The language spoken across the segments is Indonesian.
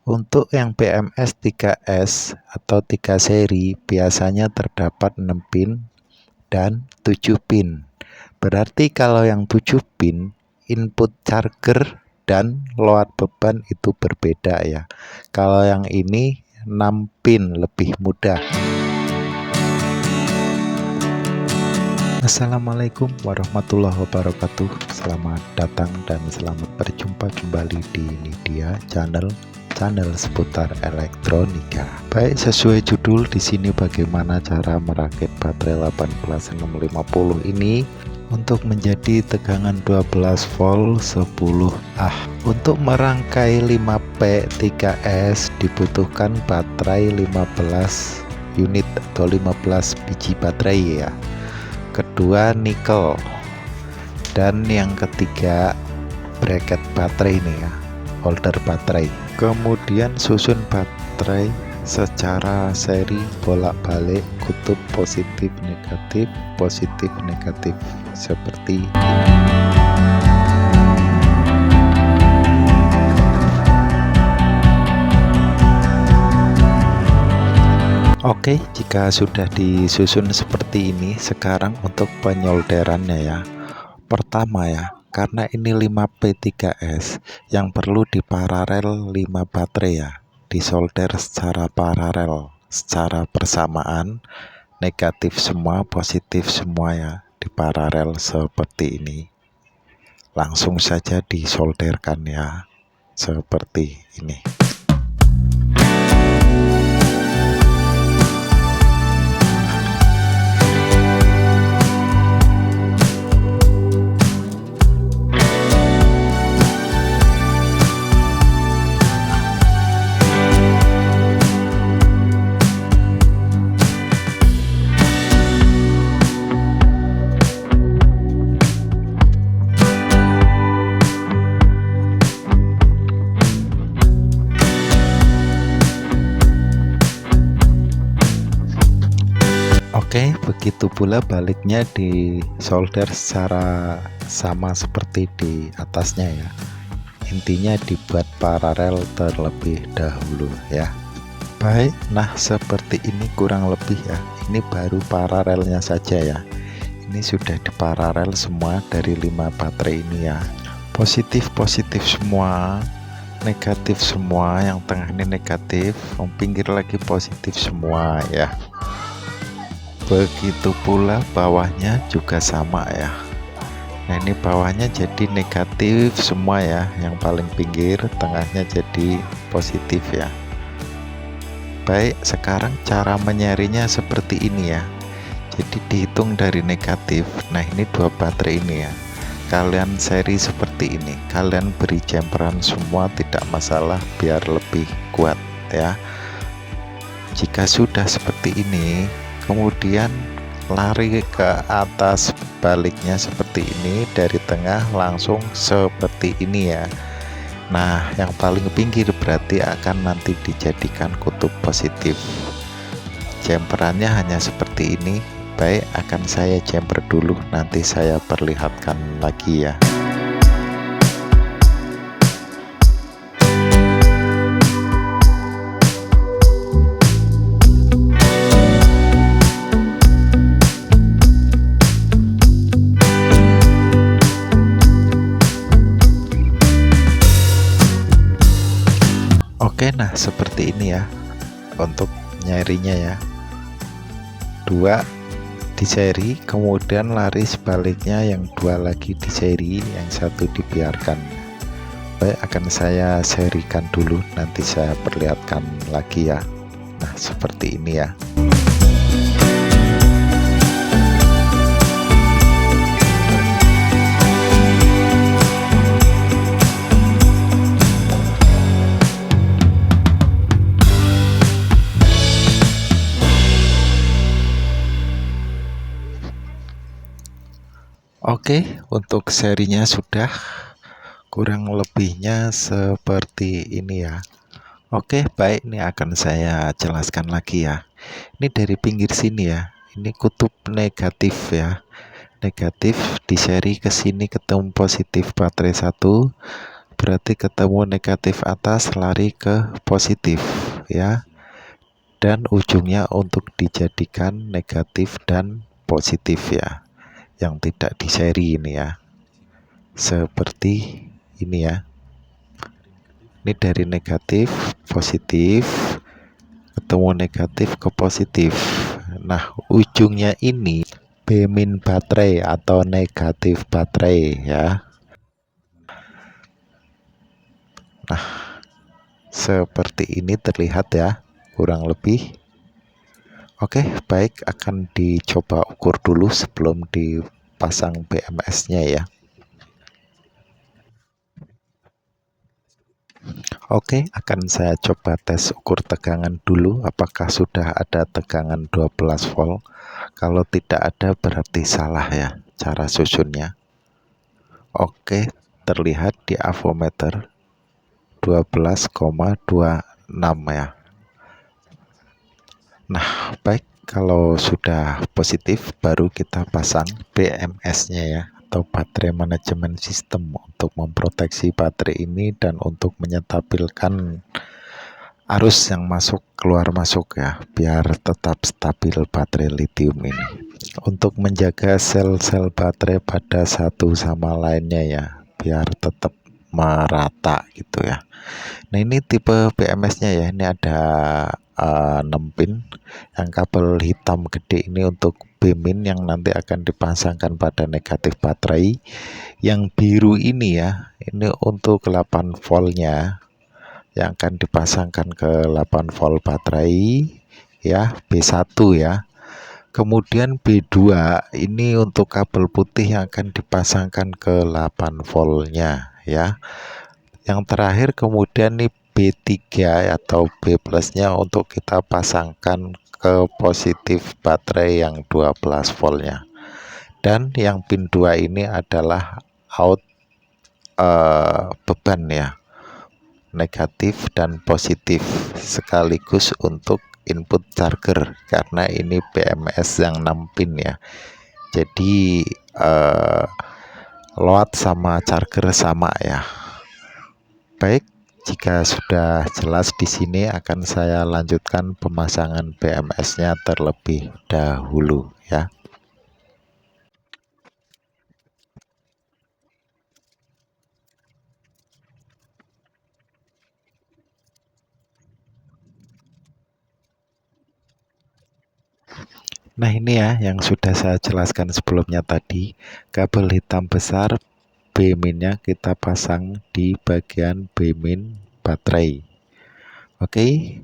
Untuk yang BMS 3S atau 3 seri biasanya terdapat 6 pin dan 7 pin. Berarti kalau yang 7 pin input charger dan load beban itu berbeda ya. Kalau yang ini 6 pin lebih mudah. Assalamualaikum warahmatullahi wabarakatuh. Selamat datang dan selamat berjumpa kembali di Nidia channel seputar elektronika. Baik, sesuai judul di sini bagaimana cara merakit baterai 18650 ini untuk menjadi tegangan 12 volt 10Ah. Untuk merangkai 5P3S dibutuhkan baterai 15 unit atau 15 biji baterai ya. Kedua nikel, dan yang ketiga bracket baterai ini ya, holder baterai. Kemudian susun baterai secara seri bolak-balik kutub positif negatif seperti ini. Oke, jika sudah disusun seperti ini, sekarang untuk penyolderannya ya. Pertama ya, karena ini 5P3S yang perlu diparalel 5 baterai ya, disolder secara paralel, secara bersamaan, negatif semua, positif semua ya, diparalel seperti ini. Langsung saja disolderkan ya, seperti ini. Oke, begitu pula baliknya di solder secara sama seperti di atasnya ya. Intinya dibuat paralel terlebih dahulu ya. Baik, nah seperti ini kurang lebih ya. Ini baru paralelnya saja ya. Ini sudah diparalel semua dari 5 baterai ini ya. Positif semua, negatif semua, yang tengah ini negatif, yang pinggir lagi positif semua ya. Begitu pula bawahnya juga sama ya. Nah ini bawahnya jadi negatif semua ya, yang paling pinggir, tengahnya jadi positif ya. Baik, sekarang cara menyerinya seperti ini ya. Jadi dihitung dari negatif. Nah ini 2 baterai ini ya, kalian seri seperti ini, kalian beri jemperan semua tidak masalah biar lebih kuat ya. Jika sudah seperti ini, kemudian lari ke atas baliknya seperti ini, dari tengah langsung seperti ini ya. Nah yang paling pinggir berarti akan nanti dijadikan kutub positif. Jemperannya hanya seperti ini. Baik, akan saya jemper dulu, nanti saya perlihatkan lagi ya. Oke, nah seperti ini ya untuk nyerinya ya. 2 di seri, kemudian lari sebaliknya yang 2 lagi di seri, yang 1 dibiarkan. Baik, akan saya serikan dulu, nanti saya perlihatkan lagi ya. Nah seperti ini ya. Oke, untuk serinya sudah, kurang lebihnya seperti ini ya. Oke, baik, ini akan saya jelaskan lagi ya. Ini dari pinggir sini ya, ini kutub negatif ya. Negatif di seri ke sini ketemu positif baterai 1, berarti ketemu negatif atas lari ke positif ya, dan ujungnya untuk dijadikan negatif dan positif ya, yang tidak di seri ini ya, seperti ini ya. Ini dari negatif positif ketemu negatif ke positif. Nah, ujungnya ini B- baterai atau negatif baterai ya. Nah, seperti ini terlihat ya, kurang lebih. Oke, baik, akan dicoba ukur dulu sebelum dipasang BMS-nya ya. Oke, akan saya coba tes ukur tegangan dulu, apakah sudah ada tegangan 12 volt. Kalau tidak ada berarti salah ya cara susunnya. Oke, terlihat di avometer 12,26 ya. Nah, baik, kalau sudah positif baru kita pasang BMS-nya ya, atau baterai manajemen sistem, untuk memproteksi baterai ini dan untuk menyetabilkan arus yang masuk keluar masuk ya, biar tetap stabil baterai lithium ini, untuk menjaga sel-sel baterai pada satu sama lainnya ya, biar tetap merata gitu ya. Nah, ini tipe BMS-nya ya, ini ada 6 pin. Yang kabel hitam gede ini untuk B-min yang nanti akan dipasangkan pada negatif baterai. Yang biru ini ya, ini untuk 8 voltnya yang akan dipasangkan ke 8 volt baterai ya, B1 ya. Kemudian B2 ini untuk kabel putih yang akan dipasangkan ke 8 voltnya ya. Yang terakhir kemudian nih B3 atau B plusnya untuk kita pasangkan ke positif baterai yang 12 voltnya. Dan yang pin 2 ini adalah out beban ya, negatif dan positif, sekaligus untuk input charger karena ini BMS yang 6 pin ya. Jadi load sama charger sama ya. Baik, jika sudah jelas di sini akan saya lanjutkan pemasangan BMS-nya terlebih dahulu ya. Nah, ini ya yang sudah saya jelaskan sebelumnya tadi, kabel hitam besar B-minnya kita pasang di bagian B-min baterai. Oke,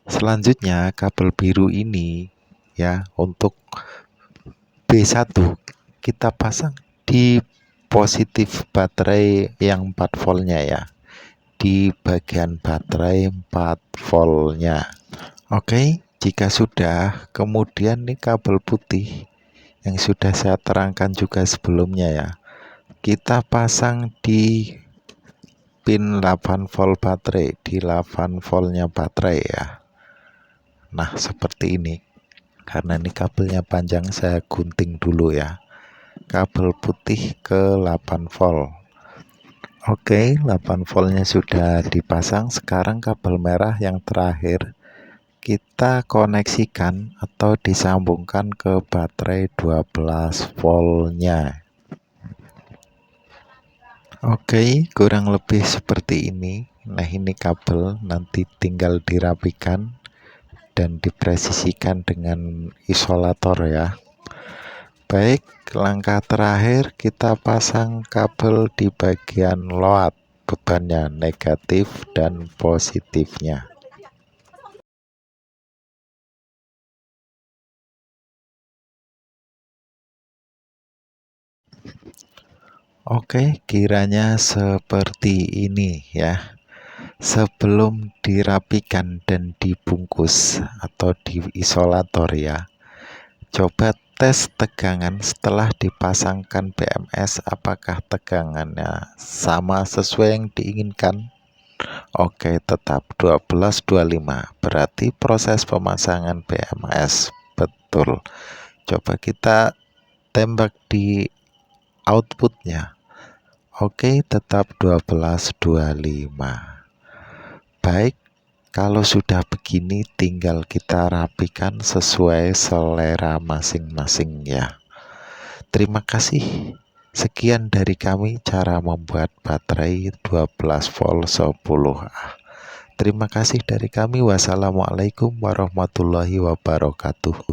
selanjutnya kabel biru ini ya, untuk B1 kita pasang di positif baterai yang 4 voltnya ya, di bagian baterai 4 voltnya. Oke, jika sudah, kemudian nih kabel putih yang sudah saya terangkan juga sebelumnya ya, kita pasang di pin 8 volt baterai, di 8 voltnya baterai ya. Nah, seperti ini. Karena ini kabelnya panjang, saya gunting dulu ya. Kabel putih ke 8 volt. Oke, 8 voltnya sudah dipasang. Sekarang kabel merah yang terakhir kita koneksikan atau disambungkan ke baterai 12 voltnya. Oke, kurang lebih seperti ini. Nah, ini kabel nanti tinggal dirapikan dan dipresisikan dengan isolator ya. Baik, langkah terakhir kita pasang kabel di bagian load, bebannya negatif dan positifnya. Oke, kiranya seperti ini ya. Sebelum dirapikan dan dibungkus atau diisolator ya, coba tes tegangan setelah dipasangkan BMS, apakah tegangannya sama sesuai yang diinginkan. Oke, tetap 1225, berarti proses pemasangan BMS betul. Coba kita tembak di outputnya. Oke, tetap 1225. Baik, kalau sudah begini tinggal kita rapikan sesuai selera masing-masing ya. Terima kasih. Sekian dari kami cara membuat baterai 12 volt 10Ah. Terima kasih dari kami. Wassalamualaikum warahmatullahi wabarakatuh.